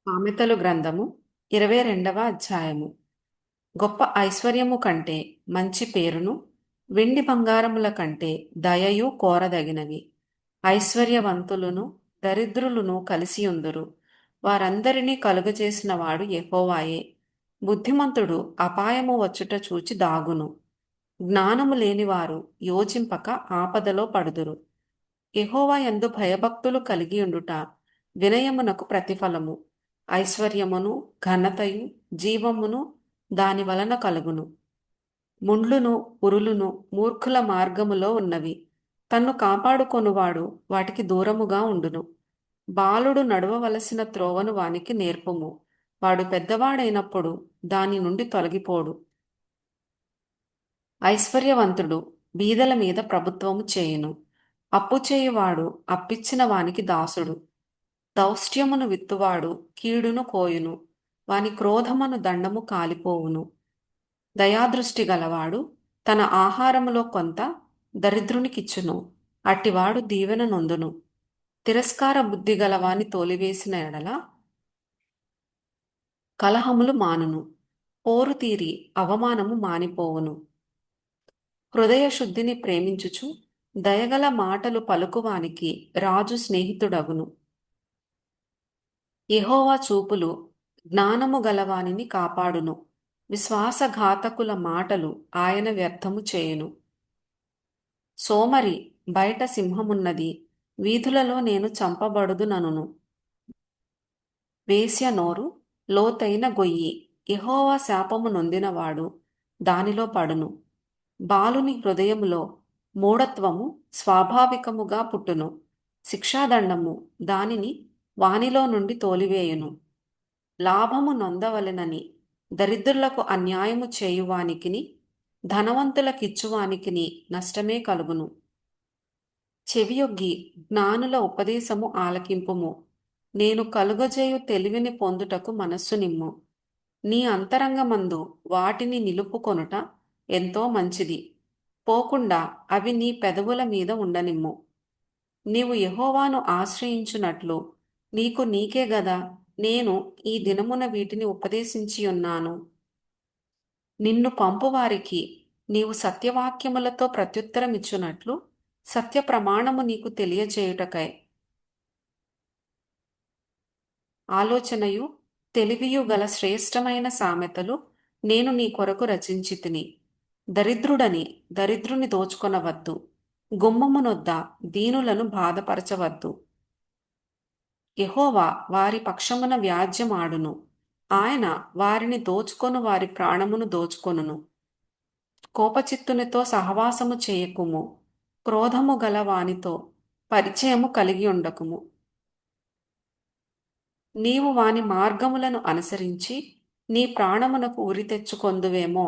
సామెతలు గ్రంథము 22వ అధ్యాయము. గొప్ప ఐశ్వర్యము కంటే మంచి పేరును, వెండి బంగారముల కంటే దయయు కోరదగినవి. ఐశ్వర్యవంతులును దరిద్రులును కలిసియుందురు, వారందరినీ కలుగజేసిన వాడు యెహోవాయే. బుద్ధిమంతుడు అపాయము వచ్చుట చూచి దాగును, జ్ఞానము లేనివారు యోచింపక ఆపదలో పడుదురు. యెహోవా యందు భయభక్తులు కలిగియుండుట వినయమునకు ప్రతిఫలము. ఐశ్వర్యమును ఘనతయు జీవమును దాని వలన కలుగును. ముండ్లును ఉరులును మూర్ఖుల మార్గములో ఉన్నవి, తన్ను కాపాడుకొనువాడు వాటికి దూరముగా ఉండును. బాలుడు నడవవలసిన త్రోవను వానికి నేర్పుము, వాడు పెద్దవాడైనప్పుడు దాని నుండి తొలగిపోడు. ఐశ్వర్యవంతుడు బీదల మీద ప్రభుత్వము చేయును, అప్పు చేయువాడు అప్పిచ్చిన వానికి దాసుడు. దౌష్ట్యమును విత్తువాడు కీడును కోయును, వాని క్రోధమును దండము కాలిపోవును. దయాదృష్టి గలవాడు తన ఆహారములో కొంత దరిద్రునికిచ్చును, అట్టివాడు దీవెన నొందును. తిరస్కార బుద్ధి గలవాని తోలివేసిన ఎడల కలహములు మానును, పోరు తీరి అవమానము మానిపోవును. హృదయ శుద్ధిని ప్రేమించుచు దయగల మాటలు పలుకువానికి రాజు స్నేహితుడగును. యెహోవా చూపులు జ్ఞానము గలవానిని కాపాడును, విశ్వాసఘాతకుల మాటలు ఆయన వ్యర్థము చేయును. సోమరి బయట సింహమున్నది, వీధులలో నేను చంపబడుదుననును. వేశ్య నోరు లోతైన గొయ్యి, యెహోవా శాపము నొందినవాడు దానిలో పడును. బాలుని హృదయములో మూఢత్వము స్వాభావికముగా పుట్టును, శిక్షాదండము దానిని వానిలో నుండి తోలివేయును. లాభము నొందవలెనని దరిద్రులకు అన్యాయము చేయువానికిని ధనవంతులకిచ్చువానికిని నష్టమే కలుగును. చెవియొగ్గి జ్ఞానుల ఉపదేశము ఆలకింపుము, నేను కలుగజేయు తెలివిని పొందుటకు మనస్సు నిమ్ము. నీ అంతరంగమందు వాటిని నిలుపుకొనుట ఎంతో మంచిది, పోకుండా అవి నీ పెదవుల మీద ఉండనిమ్ము. నీవు యెహోవాను ఆశ్రయించునట్లు నీకు నీకే గదా నేను ఈ దినమున వీటిని ఉపదేశించియున్నాను. నిన్ను పంపువారికి నీవు సత్యవాక్యములతో ప్రత్యుత్తరమిచ్చునట్లు సత్య ప్రమాణము నీకు తెలియజేయుటకై ఆలోచనయు తెలివియు గల శ్రేష్టమైన సామెతలు నేను నీ కొరకు రచించితిని. దరిద్రుడని దరిద్రుని దోచుకొనవద్దు, గుమ్మమునొద్ద దీనులను బాధపరచవద్దు. యెహోవా వారి పక్షమున వ్యాజ్యమాడును, ఆయన వారిని దోచుకొను వారి ప్రాణమును దోచుకొనును. కోపచిత్తునితో సహవాసము చేయకుము, క్రోధము గల వానితో పరిచయము కలిగి ఉండకుము. నీవు వాని మార్గములను అనుసరించి నీ ప్రాణమునకు ఉరి తెచ్చుకొందువేమో.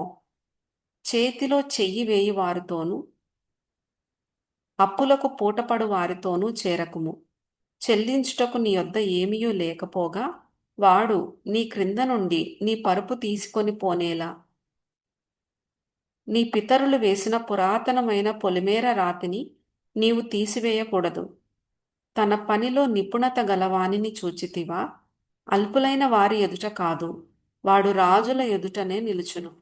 చేతిలో చెయ్యి వేయి వారితోనూ అప్పులకు పూటపడు వారితోనూ చేరకుము. చెల్లించుటకు నీ యొద్ద ఏమీయూ లేకపోగా వాడు నీ క్రింద నుండి నీ పరుపు తీసుకొని పోనేలా. నీ పితరులు వేసిన పురాతనమైన పొలిమేర రాతిని నీవు తీసివేయకూడదు. తన పనిలో నిపుణత గలవానిని చూచితివా? అల్పులైన వారి ఎదుట కాదు, వాడు రాజుల ఎదుటనే నిలుచును.